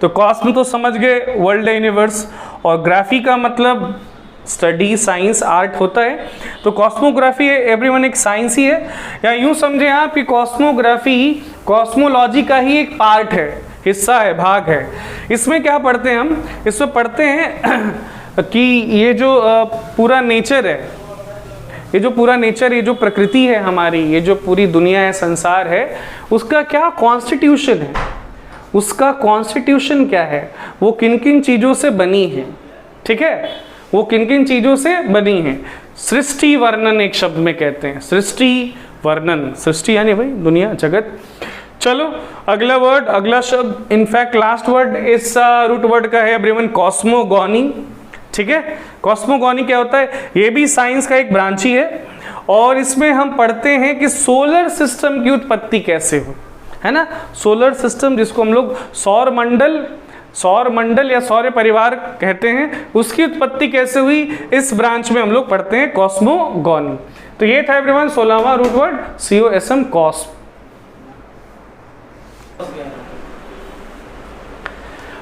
तो कॉस्म तो समझ गए, वर्ल्ड यूनिवर्स, और ग्राफी का मतलब स्टडी, साइंस, आर्ट होता है। तो कॉस्मोग्राफी एवरीवन एक साइंस ही है, या यूं समझें आप कि कॉस्मोग्राफी कॉस्मोलॉजी का ही एक पार्ट है, हिस्सा है, भाग है। इसमें क्या पढ़ते हैं हम? इसमें पढ़ते हैं कि ये जो पूरा नेचर है, ये जो पूरा नेचर, ये जो प्रकृति है हमारी, ये जो पूरी दुनिया है, संसार है, उसका क्या कॉन्स्टिट्यूशन है, उसका कॉन्स्टिट्यूशन क्या है, वो किन किन चीज़ों से बनी है। ठीक है, वो किन किन चीज़ों से बनी है। सृष्टि वर्णन एक शब्द में कहते हैं, सृष्टि वर्णन। सृष्टि यानी भाई दुनिया, जगत। चलो अगला वर्ड, अगला शब्द, इनफैक्ट लास्ट वर्ड इस रूट वर्ड का है एवरीवन, कॉस्मोगॉनी। ठीक है, कॉस्मोगॉनी क्या होता है? ये भी साइंस का एक ब्रांच ही है, और इसमें हम पढ़ते हैं कि सोलर सिस्टम की उत्पत्ति कैसे हो, है ना। सोलर सिस्टम जिसको हम लोग सौर मंडल या सौर परिवार कहते हैं, उसकी उत्पत्ति कैसे हुई, इस ब्रांच में हम लोग पढ़ते हैं कॉस्मोगॉनी। तो ये था एवरीवन 16वां root word, COSM, cosm.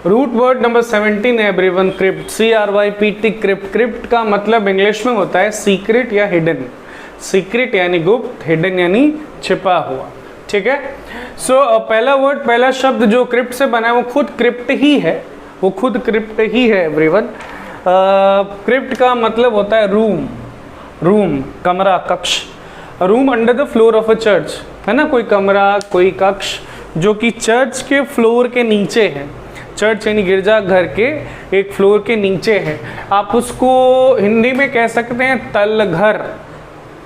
Root word number 17 है everyone, crypt, CRYPT, crypt. Crypt का मतलब इंग्लिश में होता है सीक्रेट या हिडन। सीक्रेट यानी गुप्त, हिडन यानी छिपा हुआ। ठीक है, सो पहला वर्ड, पहला शब्द जो क्रिप्ट से बना है वो खुद क्रिप्ट ही है, वो खुद क्रिप्ट ही है एवरीवन। क्रिप्ट का मतलब होता है रूम, रूम कमरा, कक्ष। Room under the floor of a church, है ना, कोई कमरा, कोई कक्ष जो कि चर्च के फ्लोर के नीचे है। चर्च यानी गिरजा घर के एक फ्लोर के नीचे है। आप उसको हिंदी में कह सकते हैं तल घर,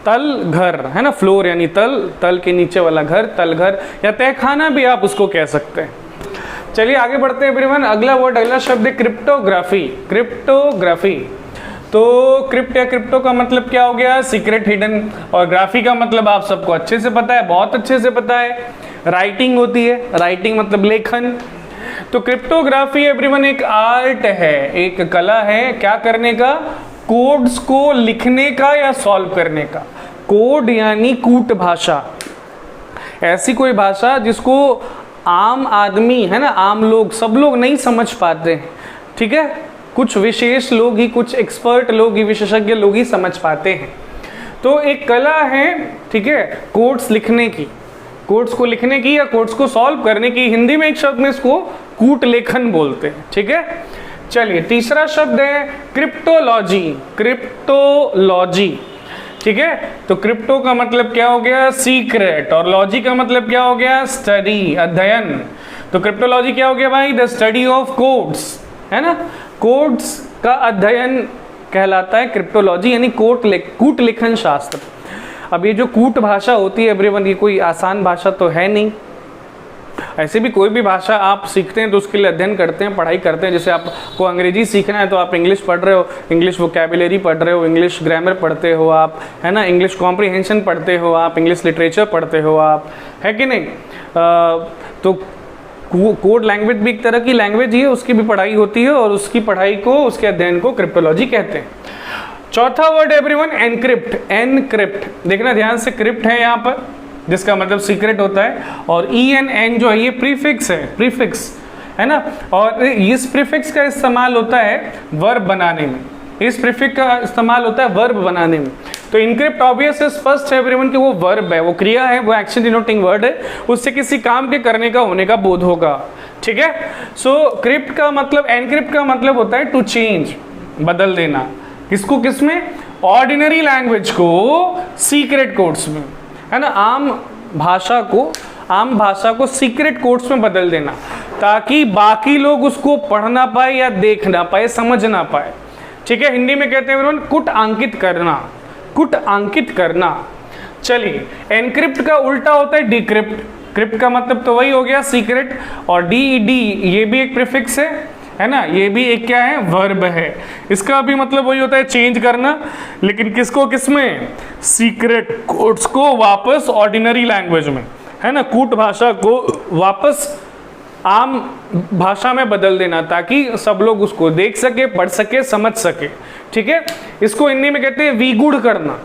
तल घर, है ना, फ्लोर यानी तल, तल के नीचे वाला घर, तल घर, या तहखाना भी आप उसको कह सकते हैं। चलिए आगे बढ़ते हैं एवरीवन। अगला वर्ड, अगला शब्द है क्रिप्टोग्राफी। क्रिप्टोग्राफी, तो क्रिप्ट या क्रिप्टो का मतलब क्या हो गया? सीक्रेट, हिडन, और ग्राफी का मतलब आप सबको अच्छे से पता है, बहुत अच्छे से पता है, राइटिंग होती है। राइटिंग मतलब लेखन। तो क्रिप्टोग्राफी एवरीवन एक आर्ट है, एक कला है, क्या करने का? कोड्स को लिखने का या सॉल्व करने का। कोड यानी कूट भाषा, ऐसी कोई भाषा जिसको आम आदमी, है ना, आम लोग, सब लोग नहीं समझ पाते हैं। ठीक है, कुछ विशेष लोग ही, कुछ एक्सपर्ट लोग ही, विशेषज्ञ लोग ही समझ पाते हैं। तो एक कला है, ठीक है, कोड्स लिखने की, कोड्स को लिखने की या कोड्स को सॉल्व करने की। हिंदी में एक शब्द में इसको कूट लेखन बोलते हैं। ठीक है, चलिए तीसरा शब्द है क्रिप्टोलॉजी। क्रिप्टोलॉजी, ठीक है। तो क्रिप्टो का मतलब क्या हो गया? सीक्रेट, और लॉजी का मतलब क्या हो गया? स्टडी, अध्ययन। तो क्रिप्टोलॉजी क्या हो गया भाई? द स्टडी ऑफ कोड्स, है ना। कोड्स का अध्ययन कहलाता है क्रिप्टोलॉजी, यानी कूट लिखन शास्त्र। अब ये जो कूट भाषा होती है एवरीवन, ये कोई आसान भाषा तो है नहीं। ऐसे भी कोई भी भाषा आप सीखते हैं तो उसके लिए अध्ययन करते हैं, पढ़ाई करते हैं। जैसे आपको अंग्रेजी सीखना है तो आप इंग्लिश पढ़ रहे हो, इंग्लिश वोकैबुलरी पढ़ रहे हो, इंग्लिश ग्रामर पढ़ते हो आप, है ना, इंग्लिश कॉम्प्रिहेंशन पढ़ते हो आप, इंग्लिश लिटरेचर पढ़ते हो आप, है कि नहीं। तो कोड लैंग्वेज भी एक तरह की लैंग्वेज ही है, उसकी भी पढ़ाई होती है, और उसकी पढ़ाई को, उसके अध्ययन को क्रिप्टोलॉजी कहते हैं। चौथा वर्ड एवरीवन, एनक्रिप्ट। एनक्रिप्ट देखना ध्यान से, क्रिप्ट है यहाँ पर जिसका मतलब सीक्रेट होता है, और EN जो है ये प्रीफिक्स है, प्रीफिक्स है ना। और इस प्रीफिक्स का इस्तेमाल होता है वर्ब बनाने में, इस प्रीफिक्स का इस्तेमाल होता है वर्ब बनाने में। तो इनक्रिप्ट ऑब्वियस है, स्पष्ट है एवरीवन कि वो वर्ब है, वो क्रिया है, वो एक्शन डिनोटिंग वर्ड है, उससे किसी काम के करने का, होने का बोध होगा, ठीक है। सो क्रिप्ट का मतलब, एनक्रिप्ट का मतलब होता है टू चेंज, बदल देना। किसको किसमें? ऑर्डिनरी लैंग्वेज को सीक्रेट कोड्स में, है ना। आम भाषा को सीक्रेट कोड्स में बदल देना, ताकि बाकी लोग उसको पढ़ ना पाए या देख ना पाए, समझ ना पाए, ठीक है। हिंदी में कहते हैं एवरीवन कुट अंकित करना, कुट अंकित करना। चलिए, एनक्रिप्ट का उल्टा होता है डिक्रिप्ट। क्रिप्ट का मतलब तो वही हो गया सीक्रेट, और डी ये भी एक प्रीफिक्स है ना, ये भी एक क्या है? वर्ब है। इसका भी मतलब वही होता है चेंज करना, लेकिन किसको किसमें? सीक्रेट कोड्स को वापस ऑर्डिनरी लैंग्वेज में, है ना, कूट भाषा को वापस आम भाषा में बदल देना, ताकि सब लोग उसको देख सके, पढ़ सके, समझ सके, ठीक है। इसको हिंदी में कहते हैं विगुड़ करना,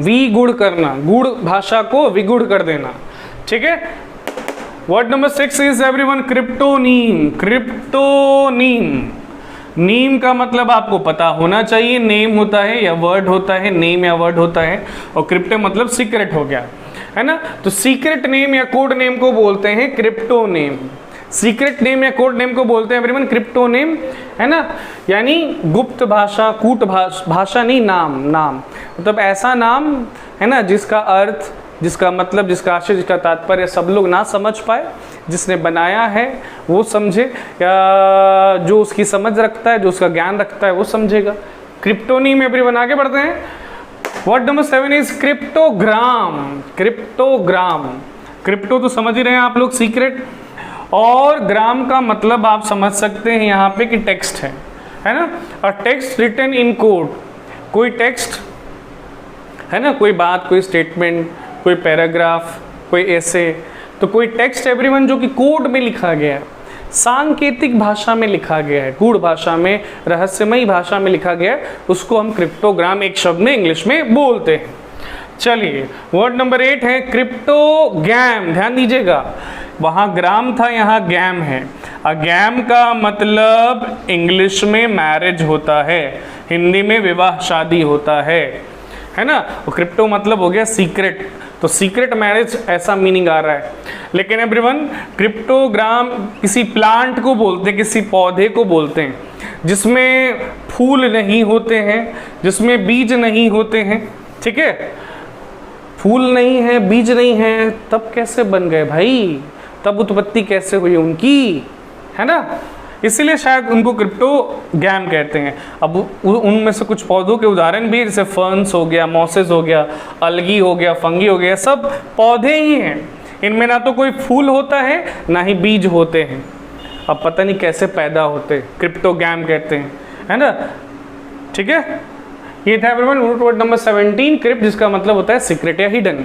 विगुड़ करना, गुड़ भाषा को विगुड़ कर देना, ठीक है। Word number 6 is everyone cryptonym. Cryptonym, nym का मतलब आपको पता होना चाहिए, नेम होता है या वर्ड होता है, नेम या वर्ड होता है, और क्रिप्टो मतलब सीक्रेट हो गया, है ना। तो सीक्रेट नेम या कोड नेम को बोलते हैं क्रिप्टो नेम। सीक्रेट नेम या कोड नेम को बोलते हैं एवरीवन क्रिप्टो नेम, है ना। यानी गुप्त भाषा, कूट भाषा नहीं, नाम मतलब ऐसा नाम, है ना, जिसका अर्थ, जिसका मतलब, जिसका आशय, जिसका तात्पर्य सब लोग ना समझ पाए, जिसने बनाया है वो समझे, या जो उसकी समझ रखता है, जो उसका ज्ञान रखता है वो समझेगा। क्रिप्टोनीम एवरीवन, आगे बढ़ते हैं। Word number 7 is cryptogram. Cryptogram, crypto तो समझ ही रहे हैं आप लोग, सीक्रेट, और ग्राम का मतलब आप समझ सकते हैं यहाँ पे कि टेक्स्ट है ना। A text written in code, कोई टेक्स्ट, है ना, कोई बात, कोई स्टेटमेंट, कोई पैराग्राफ, कोई ऐसे, तो कोई टेक्स्ट एवरीवन जो कि कोड में लिखा गया है, सांकेतिक भाषा में लिखा गया है, गूढ़ भाषा में, रहस्यमयी भाषा में लिखा गया है, उसको हम क्रिप्टोग्राम एक शब्द में इंग्लिश में बोलते हैं। चलिए, वर्ड नंबर 8 है क्रिप्टोगैम। ध्यान दीजिएगा, वहाँ ग्राम था, यहाँ गैम है। गैम का मतलब इंग्लिश में मैरिज होता है, हिंदी में विवाह शादी होता है ना। और क्रिप्टो मतलब हो गया सीक्रेट, तो सीक्रेट मैरिज ऐसा मीनिंग आ रहा है। लेकिन एवरीवन, क्रिप्टोग्राम किसी प्लांट को बोलते हैं, किसी पौधे को बोलते हैं जिसमें फूल नहीं होते हैं, जिसमें बीज नहीं होते हैं, ठीक है। फूल नहीं है, बीज नहीं है, तब कैसे बन गए भाई, तब उत्पत्ति कैसे हुई उनकी, है ना। इसीलिए शायद उनको क्रिप्टोगैम कहते हैं। अब उनमें से कुछ पौधों के उदाहरण भी, जैसे फर्न्स हो गया, मॉसेस हो गया, अलगी हो गया, फंगी हो गया, सब पौधे ही हैं। इनमें ना तो कोई फूल होता है, ना ही बीज होते हैं। अब पता नहीं कैसे पैदा होते, क्रिप्टोगैम कहते हैं, है ना, ठीक है। ये था everyone root word number 17 crypt, जिसका मतलब होता है सीक्रेट या हिडन।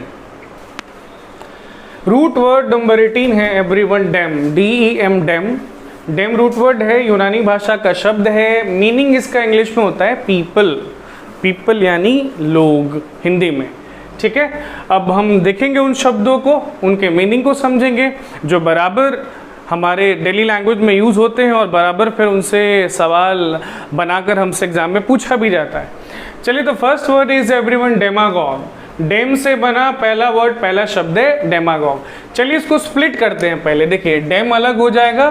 रूट वर्ड नंबर 18 है everyone dem, DEM, dem. Dem root word है, यूनानी भाषा का शब्द है। मीनिंग इसका इंग्लिश में होता है पीपल, पीपल यानी लोग हिंदी में, ठीक है। अब हम देखेंगे उन शब्दों को, उनके मीनिंग को समझेंगे, जो बराबर हमारे डेली लैंग्वेज में यूज़ होते हैं और बराबर फिर उनसे सवाल बनाकर हमसे एग्जाम में पूछा भी जाता है। चलिए, तो first word is everyone demagogue. Dem से बना पहला वर्ड, पहला शब्द है डेमागॉग। चलिए इसको स्प्लिट करते हैं। पहले देखिए, डेम अलग हो जाएगा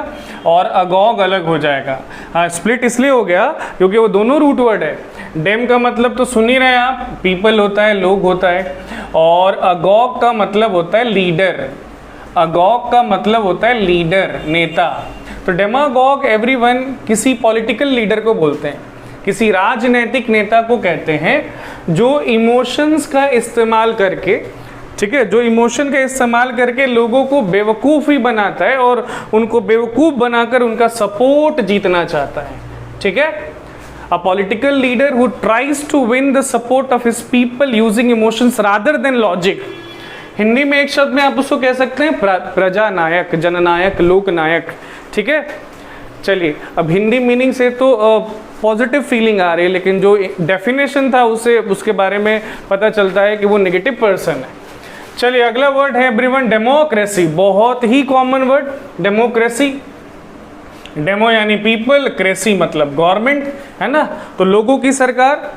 और अगॉग अलग हो जाएगा। हाँ, स्प्लिट इसलिए हो गया क्योंकि वो दोनों रूट वर्ड है। डेम का मतलब तो सुन ही रहे हैं आप, पीपल होता है, लोग होता है, और अगॉग का मतलब होता है लीडर। अगॉग का मतलब होता है लीडर, नेता। तो डेमागॉग एवरीवन किसी पॉलिटिकल लीडर को बोलते हैं, किसी राजनीतिक नेता को कहते हैं जो इमोशंस का इस्तेमाल करके, ठीक है, जो इमोशन का इस्तेमाल करके लोगों को बेवकूफ़ ही बनाता है और उनको बेवकूफ़ बनाकर उनका सपोर्ट जीतना चाहता है। ठीक है, a political leader who tries to win the support of his people using emotions rather than logic. Hindi में एक शब्द में आप उसको कह सकते हैं प्रजानायक, जननायक, लोकनायक। ठीक है, चलिए अब हिंदी मीनिंग से तो पॉजिटिव फीलिंग आ रही है, लेकिन जो डेफिनेशन था उससे उसके बारे में पता चलता है कि वो नेगेटिव पर्सन है। चलिए अगला वर्ड है एवरीवन डेमोक्रेसी। बहुत ही कॉमन वर्ड डेमोक्रेसी। डेमो यानी पीपल, क्रेसी मतलब गवर्नमेंट, है ना। तो लोगों की सरकार,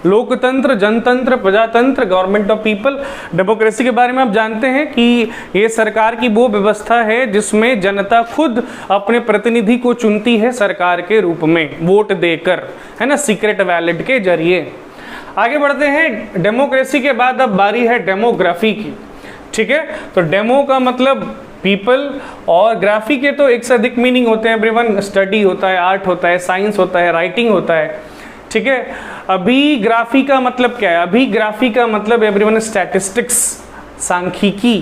लोकतंत्र, जनतंत्र, प्रजातंत्र, गवर्नमेंट ऑफ पीपल। डेमोक्रेसी के बारे में आप जानते हैं कि ये सरकार की वो व्यवस्था है जिसमें जनता खुद अपने प्रतिनिधि को चुनती है सरकार के रूप में, वोट देकर, है ना, सीक्रेट बैलेट के जरिए। आगे बढ़ते हैं। डेमोक्रेसी के बाद अब बारी है डेमोग्राफी की। ठीक है, तो डेमो का मतलब पीपल और ग्राफी के तो एक से अधिक मीनिंग होते हैं एवरीवन। स्टडी होता है, आर्ट होता है, साइंस होता है, राइटिंग होता है। ठीक है, अभिग्राफी का मतलब क्या है? अभिग्राफी का मतलब एवरीवन स्टैटिस्टिक्स, सांख्यिकी,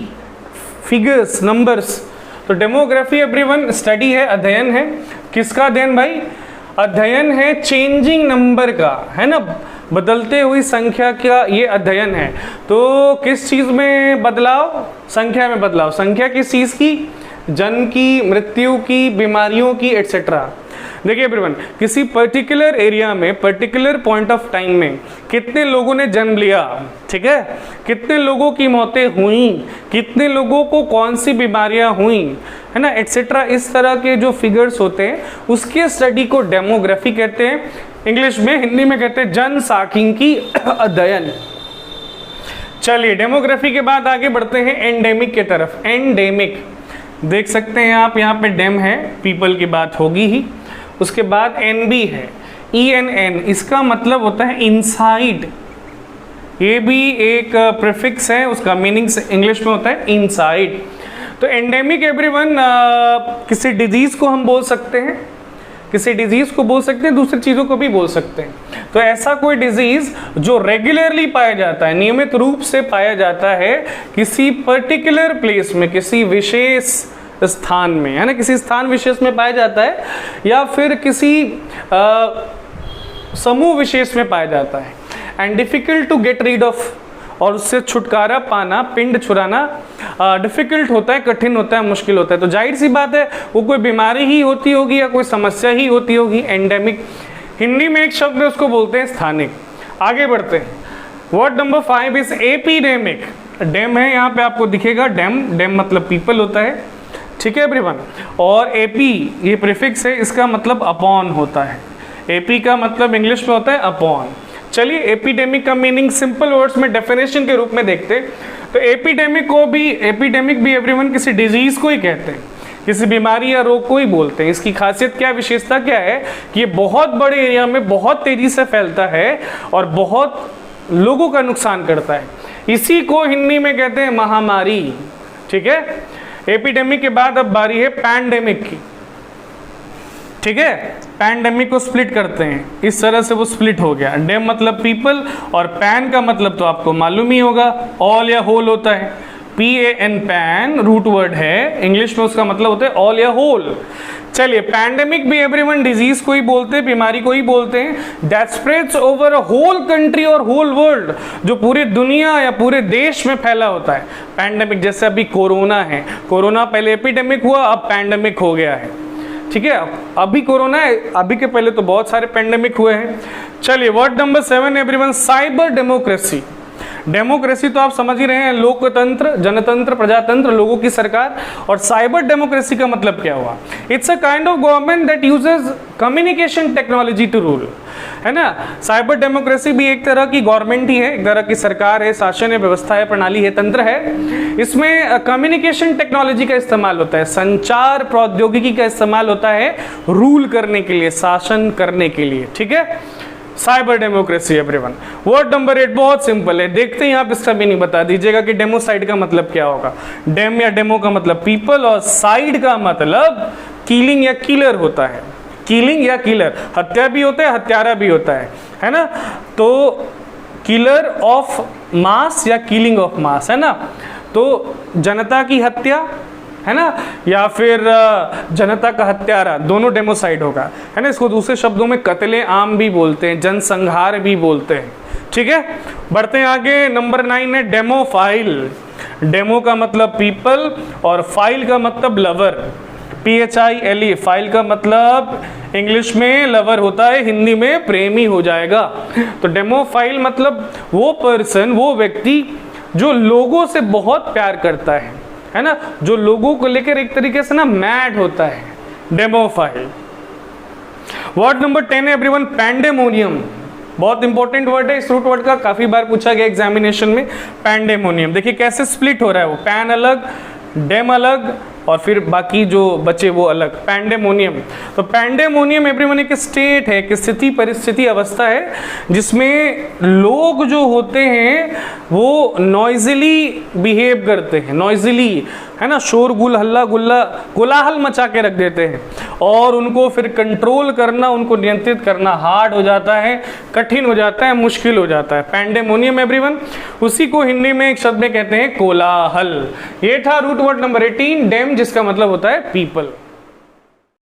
फिगर्स, नंबर्स। तो डेमोग्राफी एवरीवन स्टडी है, अध्ययन है। किसका अध्ययन भाई? अध्ययन है चेंजिंग नंबर का, है ना, बदलते हुई संख्या का ये अध्ययन है। तो किस चीज में बदलाव? संख्या में बदलाव। संख्या किस चीज की? जन्म की, मृत्यु की, बीमारियों की, एटसेट्रा। देखिए एवरीवन, किसी पर्टिकुलर एरिया में, पर्टिकुलर पॉइंट ऑफ टाइम में कितने लोगों ने जन्म लिया, ठीक है, कितने लोगों की मौतें हुई, कितने लोगों को कौन सी बीमारियां हुई, है ना, एटसेट्रा। इस तरह के जो फिगर्स होते हैं उसके स्टडी को डेमोग्राफी कहते हैं। इंग्लिश में, हिंदी में कहते हैं जनसांख्यिकी अध्ययन। चलिए डेमोग्राफी के बाद आगे बढ़ते हैं एंडेमिक के तरफ। एंडेमिक देख सकते हैं आप, यहाँ पे डेम है, पीपल की बात होगी ही। उसके बाद एनबी है, ENN, इसका मतलब होता है इनसाइड। ये भी एक प्रीफिक्स है, उसका मीनिंग इंग्लिश में होता है इनसाइड। तो एंडेमिक एवरीवन किसी डिजीज को हम बोल सकते हैं, किसी डिजीज को बोल सकते हैं, दूसरी चीजों को भी बोल सकते हैं। तो ऐसा कोई डिजीज जो रेगुलरली पाया जाता है, नियमित रूप से पाया जाता है किसी पर्टिकुलर प्लेस में, किसी विशेष स्थान में, है ना, किसी स्थान विशेष में पाया जाता है, या फिर किसी समूह विशेष में पाया जाता है। And difficult to get rid of, और उससे छुटकारा पाना, पिंड छुड़ाना डिफिकल्ट होता है, कठिन होता है, मुश्किल होता है। तो जाहिर सी बात है वो कोई बीमारी ही होती होगी या कोई समस्या ही होती होगी। एंडेमिक, हिंदी में एक शब्द है उसको बोलते हैं स्थानिक। आगे बढ़ते हैं। Word number 5 is epidemic. डेम है, यहाँ पे आपको दिखेगा डेम, डेम मतलब पीपल होता है। ठीक है एवरीवन, और एपी ये प्रीफिक्स है, इसका मतलब अपॉन होता है। एपी का मतलब इंग्लिश में होता है अपॉन। चलिए एपिडेमिक का मीनिंग सिंपल वर्ड्स में डेफिनेशन के रूप में देखते। तो एपिडेमिक भी एवरीवन किसी डिजीज को ही कहते हैं, किसी बीमारी या रोग को ही बोलते हैं। इसकी खासियत क्या, विशेषता क्या है कि ये बहुत बड़े एरिया में बहुत तेजी से फैलता है और बहुत लोगों का नुकसान करता है। इसी को हिंदी में कहते हैं महामारी। ठीक है, एपिडेमिक के बाद अब बारी है पैंडेमिक की। ठीक है, पैंडेमिक को स्प्लिट करते हैं, इस तरह से वो स्प्लिट हो गया। डेम मतलब पीपल और पैन का मतलब तो आपको मालूम ही होगा, ऑल या होल होता है। PAN, पैन रूट वर्ड है, इंग्लिश में उसका मतलब होता है ऑल या होल। चलिए पैंडेमिक भी एवरीवन डिजीज को ही बोलते हैं, बीमारी को ही बोलते हैं। That spreads over a whole country और होल वर्ल्ड, जो पूरी दुनिया या पूरे देश में फैला होता है। पैंडेमिक जैसे अभी कोरोना है, कोरोना पहले एपिडेमिक हुआ, अब पैंडेमिक हो गया है। ठीक है, अभी कोरोना है, अभी के पहले तो बहुत सारे पैंडेमिक हुए हैं। चलिए word number 7 everyone, cyber democracy. Democracy तो आप समझ ही रहे हैं, लोकतंत्र, जनतंत्र, प्रजातंत्र, लोगों की सरकार। और साइबर डेमोक्रेसी का मतलब क्या हुआ? It's a kind of government that uses communication technology to rule. है ना। साइबर डेमोक्रेसी भी एक तरह की गवर्नमेंट ही है, एक तरह की सरकार है, शासन है, व्यवस्था है, प्रणाली है, तंत्र है। इसमें कम्युनिकेशन टेक्नोलॉजी का इस्तेमाल होता है, संचार प्रौद्योगिकी का इस्तेमाल होता है रूल करने के लिए, शासन करने के लिए, ठीक है। Cyber democracy everyone. Word number 8 बहुत सिंपल है, देखते ही आप इसका भी नहीं बता दीजिएगा कि डेमोसाइड का मतलब क्या होगा। डेम या डेमो का मतलब पीपल और साइड का मतलब किलिंग या किलर होता है। किलिंग या किलर, हत्या भी होता है, हत्यारा भी होता है ना। तो किलर ऑफ मास या किलिंग ऑफ मास, है ना। तो जनता की हत्या, है ना, या फिर जनता का हत्यारा, दोनों डेमोसाइड होगा, है ना। इसको दूसरे शब्दों में कत्ले आम भी बोलते हैं, जनसंहार भी बोलते हैं, ठीक है। बढ़ते हैं आगे, नंबर 9 है डेमोफाइल। डेमो का मतलब पीपल और फाइल का मतलब लवर, PHILE। फाइल का मतलब इंग्लिश में लवर होता है, हिंदी में प्रेमी हो जाएगा। तो डेमोफाइल मतलब वो पर्सन, वो व्यक्ति जो लोगों से बहुत प्यार करता है ना, जो लोगों को लेकर एक तरीके से ना मैड होता है, डेमोफाइल। वर्ड नंबर 10 है एवरीवन, पैंडेमोनियम। बहुत इंपॉर्टेंट वर्ड है, इस रूट वर्ड का काफी बार पूछा गया एग्जामिनेशन में। पैंडेमोनियम देखिए कैसे स्प्लिट हो रहा है, वो पैन अलग, डेम अलग, और फिर बाकी जो बचे वो अलग, पैंडेमोनियम। तो पैंडेमोनियम एवरीवन एक स्टेट है, एक स्थिति, परिस्थिति, अवस्था है जिसमें लोग जो होते हैं वो नॉइजली बिहेव करते हैं, नॉइजली, है ना, शोरगुल, हल्ला गुल्ला, कोलाहल मचा के रख देते हैं, और उनको फिर कंट्रोल करना, उनको नियंत्रित करना हार्ड हो जाता है, कठिन हो जाता है, मुश्किल हो जाता है। पैंडेमोनियम एवरीवन, उसी को हिंदी में एक शब्द में कहते हैं कोलाहल। ये था रूट वर्ड नंबर 18 डेम, जिसका मतलब होता है पीपल।